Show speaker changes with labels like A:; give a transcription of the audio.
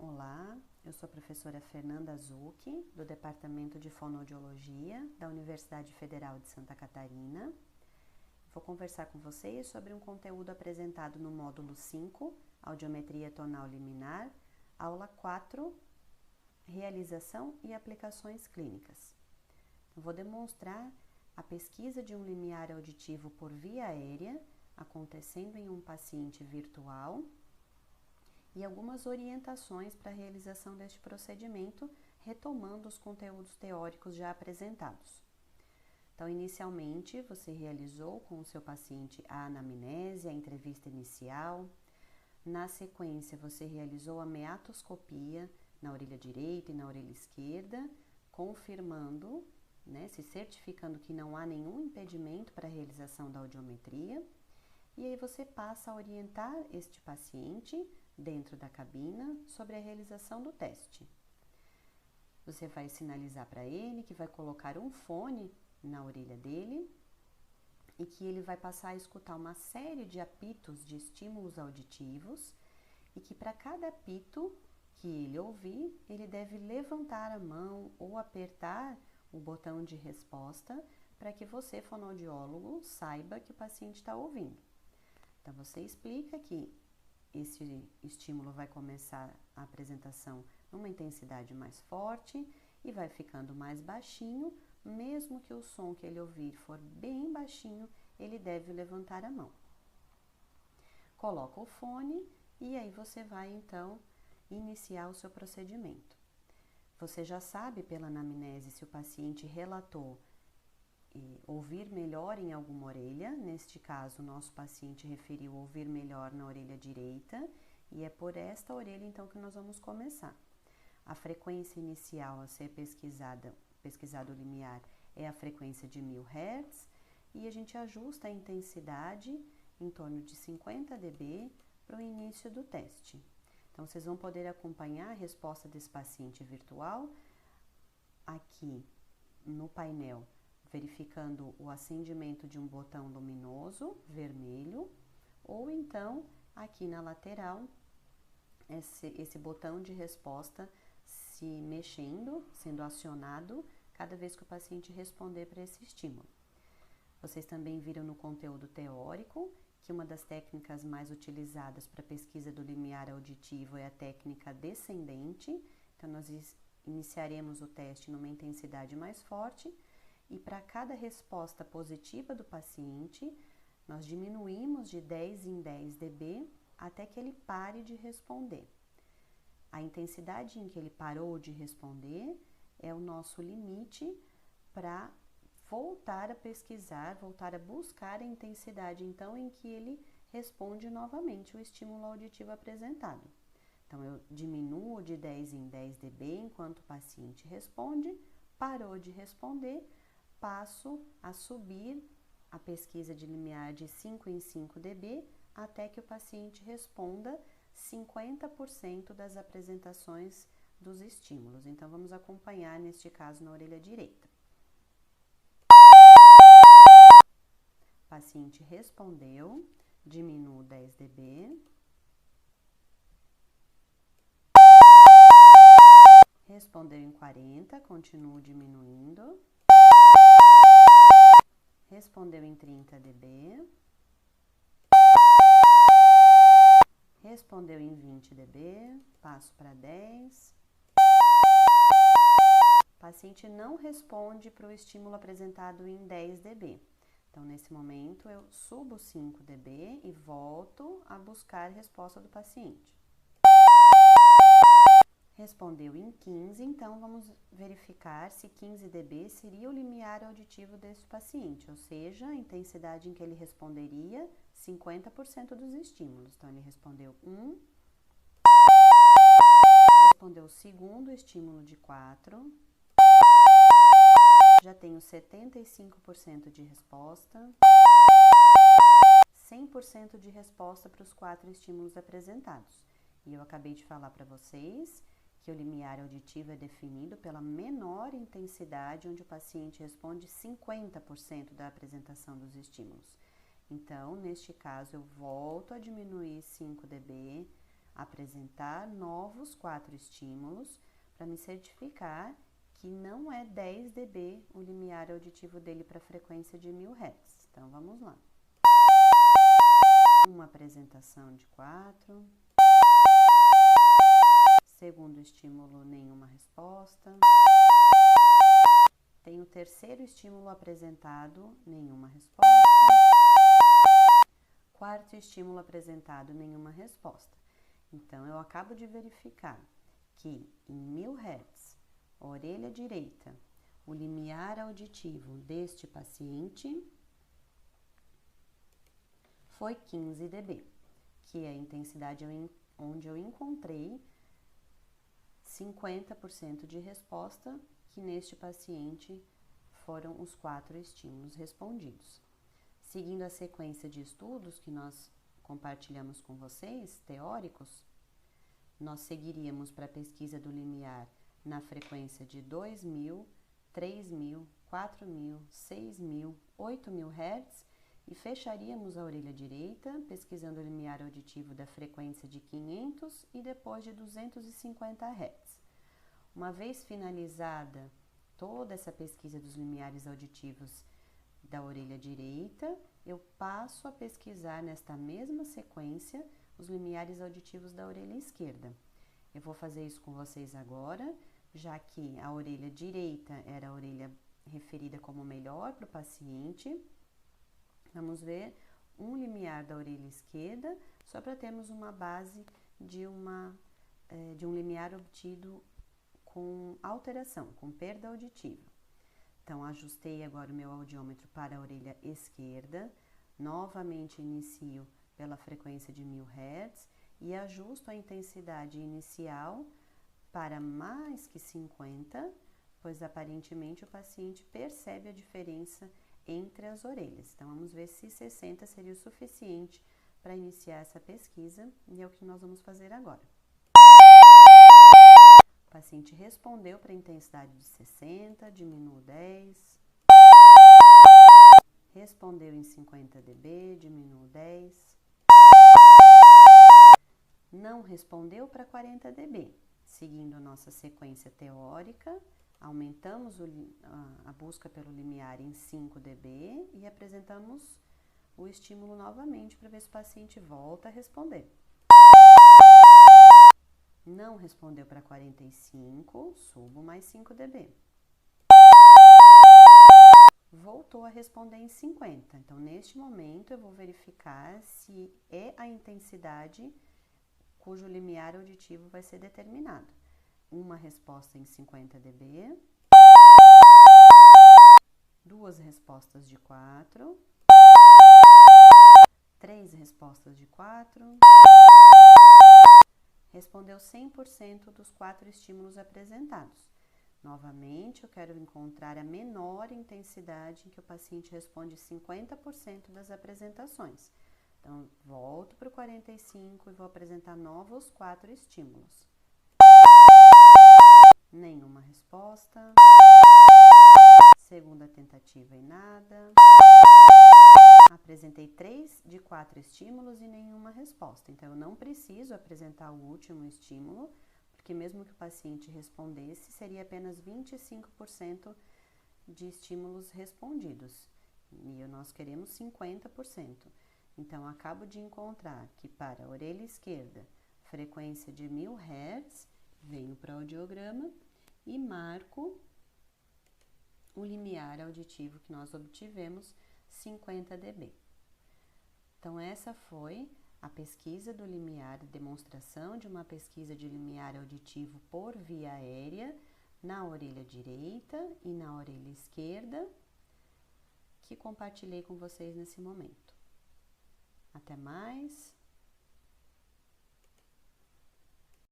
A: Olá, eu sou a professora Fernanda Zucchi, do Departamento de Fonoaudiologia da Universidade Federal de Santa Catarina. Vou conversar com vocês sobre um conteúdo apresentado no módulo 5, Audiometria Tonal Liminar, aula 4, Realização e Aplicações Clínicas. Eu vou demonstrar a pesquisa de um limiar auditivo por via aérea, acontecendo em um paciente virtual, e algumas orientações para a realização deste procedimento, retomando os conteúdos teóricos já apresentados. Então, inicialmente, você realizou com o seu paciente a anamnese, a entrevista inicial. Na sequência, você realizou a meatoscopia na orelha direita e na orelha esquerda, confirmando, se certificando que não há nenhum impedimento para a realização da audiometria. E aí você passa a orientar este paciente dentro da cabina sobre a realização do teste. Você vai sinalizar para ele que vai colocar um fone na orelha dele e que ele vai passar a escutar uma série de apitos de estímulos auditivos e que para cada apito que ele ouvir, ele deve levantar a mão ou apertar o botão de resposta para que você, fonoaudiólogo, saiba que o paciente está ouvindo. Então, você explica que esse estímulo vai começar a apresentação numa intensidade mais forte e vai ficando mais baixinho, mesmo que o som que ele ouvir for bem baixinho, ele deve levantar a mão. Coloca o fone e aí você vai então iniciar o seu procedimento. Você já sabe pela anamnese se o paciente relatou ouvir melhor em alguma orelha. Neste caso, o nosso paciente referiu ouvir melhor na orelha direita e é por esta orelha então que nós vamos começar. A frequência inicial a ser pesquisado o limiar é a frequência de 1000 Hz e a gente ajusta a intensidade em torno de 50 dB para o início do teste. Então, vocês vão poder acompanhar a resposta desse paciente virtual aqui no painel, verificando o acendimento de um botão luminoso vermelho, ou então aqui na lateral, esse botão de resposta se mexendo, sendo acionado cada vez que o paciente responder para esse estímulo. Vocês também viram no conteúdo teórico que uma das técnicas mais utilizadas para a pesquisa do limiar auditivo é a técnica descendente. Então, nós iniciaremos o teste numa intensidade mais forte, e para cada resposta positiva do paciente, nós diminuímos de 10 em 10 dB até que ele pare de responder. A intensidade em que ele parou de responder é o nosso limite para voltar a pesquisar, voltar a buscar a intensidade então em que ele responde novamente o estímulo auditivo apresentado. Então, eu diminuo de 10 em 10 dB enquanto o paciente responde, parou de responder, passo a subir a pesquisa de limiar de 5 em 5 dB até que o paciente responda 50% das apresentações dos estímulos. Então, vamos acompanhar, neste caso, na orelha direita. O paciente respondeu, diminuo 10 dB. Respondeu em 40, continuo diminuindo. Respondeu em 30 dB. Respondeu em 20 dB, passo para 10. O paciente não responde para o estímulo apresentado em 10 dB. Então, nesse momento, eu subo 5 dB e volto a buscar a resposta do paciente. Respondeu em 15, então vamos verificar se 15 dB seria o limiar auditivo desse paciente, ou seja, a intensidade em que ele responderia 50% dos estímulos. Então, ele respondeu 1, respondeu o segundo estímulo de 4, já tenho 75% de resposta, 100% de resposta para os 4 estímulos apresentados. E eu acabei de falar para vocês que o limiar auditivo é definido pela menor intensidade, onde o paciente responde 50% da apresentação dos estímulos. Então, neste caso, eu volto a diminuir 5 dB apresentar novos 4 estímulos para me certificar que não é 10 dB o limiar auditivo dele para a frequência de 1000 Hz. Então, vamos lá. Uma apresentação de 4. Segundo estímulo, nenhuma resposta. Tem o terceiro estímulo apresentado, nenhuma resposta. Quarto estímulo apresentado, nenhuma resposta. Então, eu acabo de verificar que em 1000 Hz, a orelha direita, o limiar auditivo deste paciente foi 15 dB, que é a intensidade onde eu encontrei 50% de resposta, que neste paciente foram os 4 estímulos respondidos. Seguindo a sequência de estudos que nós compartilhamos com vocês, teóricos, nós seguiríamos para a pesquisa do limiar na frequência de 2000, 3000, 4000, 6000, 8000 Hz e fecharíamos a orelha direita, pesquisando o limiar auditivo da frequência de 500 e depois de 250 Hz. Uma vez finalizada toda essa pesquisa dos limiares auditivos da orelha direita, eu passo a pesquisar nesta mesma sequência os limiares auditivos da orelha esquerda. Eu vou fazer isso com vocês agora, já que a orelha direita era a orelha referida como melhor para o paciente. Vamos ver um limiar da orelha esquerda, só para termos uma base de um limiar obtido com alteração, com perda auditiva. Então, ajustei agora o meu audiômetro para a orelha esquerda, novamente inicio pela frequência de 1000 Hz e ajusto a intensidade inicial para mais que 50, pois aparentemente o paciente percebe a diferença entre as orelhas. Então, vamos ver se 60 seria o suficiente para iniciar essa pesquisa e é o que nós vamos fazer agora. O paciente respondeu para a intensidade de 60, diminuo 10. Respondeu em 50 dB, diminuo 10. Não respondeu para 40 dB. Seguindo a nossa sequência teórica, aumentamos a busca pelo limiar em 5 dB e apresentamos o estímulo novamente para ver se o paciente volta a responder. Não respondeu para 45, subo mais 5 dB. Voltou a responder em 50. Então, neste momento, eu vou verificar se é a intensidade cujo limiar auditivo vai ser determinado. Uma resposta em 50 dB. Duas respostas de 4. 3 respostas de 4. Respondeu 100% dos 4 estímulos apresentados. Novamente, eu quero encontrar a menor intensidade em que o paciente responde 50% das apresentações. Então, volto para o 45 e vou apresentar novos 4 estímulos. Nenhuma resposta. Segunda tentativa e nada. Apresentei 3 de 4 estímulos e nenhuma resposta. Então, eu não preciso apresentar o último estímulo, porque mesmo que o paciente respondesse, seria apenas 25% de estímulos respondidos. E nós queremos 50%. Então, acabo de encontrar que para a orelha esquerda, frequência de 1000 Hz, venho para o audiograma e marco o limiar auditivo que nós obtivemos, 50 dB. Então, essa foi a pesquisa do limiar, demonstração de uma pesquisa de limiar auditivo por via aérea na orelha direita e na orelha esquerda, que compartilhei com vocês nesse momento. Até mais!